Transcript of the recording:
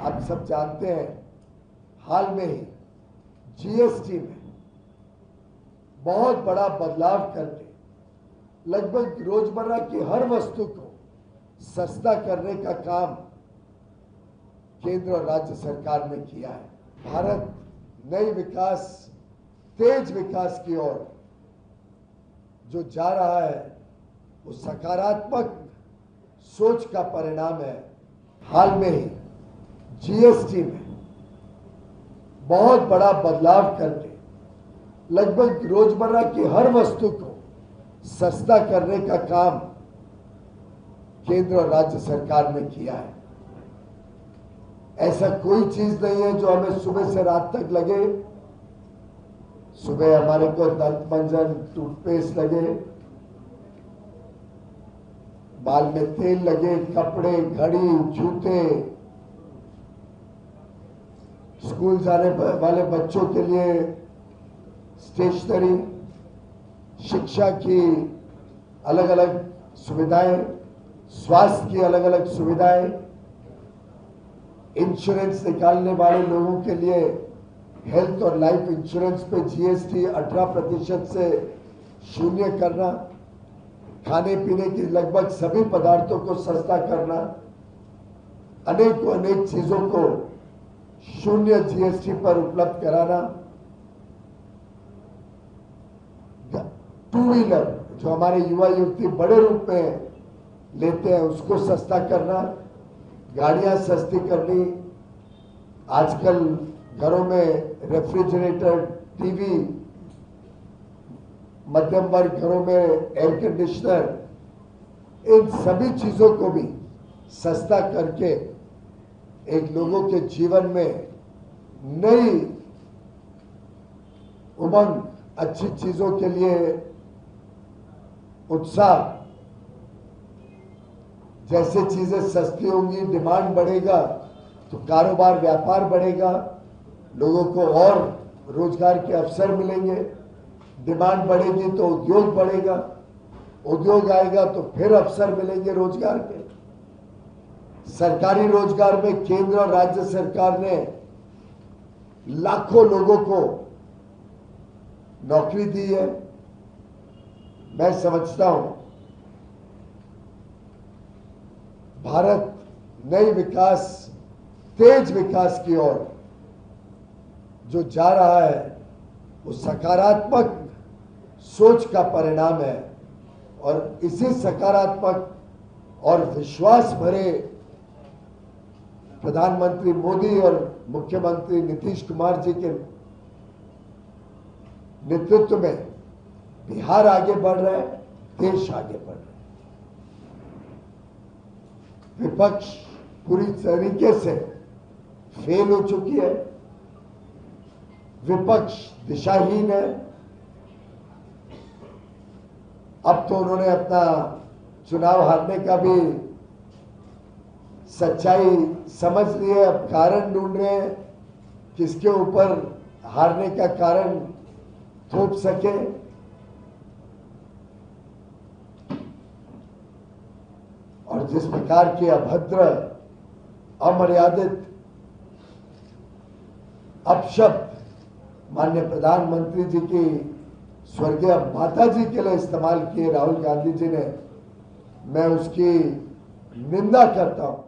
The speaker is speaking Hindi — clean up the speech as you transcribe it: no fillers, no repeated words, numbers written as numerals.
आप सब जानते हैं, हाल में ही जीएसटी में बहुत बड़ा बदलाव करके लगभग रोजमर्रा की हर वस्तु को सस्ता करने का काम केंद्र और राज्य सरकार ने किया है। भारत नई विकास, तेज विकास की ओर जो जा रहा है वो सकारात्मक सोच का परिणाम है। हाल में ही जीएसटी में बहुत बड़ा बदलाव करके लगभग रोजमर्रा की हर वस्तु को सस्ता करने का काम केंद्र और राज्य सरकार ने किया है। ऐसा कोई चीज नहीं है जो हमें सुबह से रात तक लगे। सुबह हमारे को दंत मंजन, टूथपेस्ट लगे, बाल में तेल लगे, कपड़े, घड़ी, जूते, स्कूल जाने वाले बच्चों के लिए स्टेशनरी, शिक्षा की अलग अलग सुविधाएं, स्वास्थ्य की अलग अलग सुविधाएं, इंश्योरेंस निकालने वाले लोगों के लिए हेल्थ और लाइफ इंश्योरेंस पे जीएसटी 18% से शून्य करना, खाने पीने की लगभग सभी पदार्थों को सस्ता करना, अनेक चीजों को शून्य जीएसटी पर उपलब्ध कराना, टू व्हीलर जो हमारे युवा युवती बड़े रूप में लेते हैं उसको सस्ता करना, गाड़ियां सस्ती करनी। आजकल घरों में रेफ्रिजरेटर, टीवी, मध्यम वर्ग घरों में एयर कंडीशनर, इन सभी चीजों को भी सस्ता करके एक लोगों के जीवन में नई उमंग, अच्छी चीजों के लिए उत्साह, जैसे चीजें सस्ती होंगी, डिमांड बढ़ेगा तो कारोबार, व्यापार बढ़ेगा, लोगों को और रोजगार के अवसर मिलेंगे। डिमांड बढ़ेगी तो उद्योग बढ़ेगा, उद्योग आएगा तो फिर अवसर मिलेंगे रोजगार के। सरकारी रोजगार में केंद्र और राज्य सरकार ने लाखों लोगों को नौकरी दी है। मैं समझता हूं भारत नई विकास, तेज विकास की ओर जो जा रहा है वो सकारात्मक सोच का परिणाम है। और इसी सकारात्मक और विश्वास भरे प्रधानमंत्री मोदी और मुख्यमंत्री नीतीश कुमार जी के नेतृत्व में बिहार आगे बढ़ रहा है, देश आगे बढ़ रहा है। विपक्ष पूरी तरीके से फेल हो चुकी है, विपक्ष दिशाहीन है। अब तो उन्होंने अपना चुनाव हारने का भी सच्चाई समझ ली है। अब कारण ढूंढ रहे हैं किसके ऊपर हारने का कारण थोप सके। और जिस प्रकार के अभद्र, अमर्यादित अपशब्द माननीय प्रधानमंत्री जी की स्वर्गीय माता जी के लिए इस्तेमाल किए राहुल गांधी जी ने, मैं उसकी निंदा करता हूं।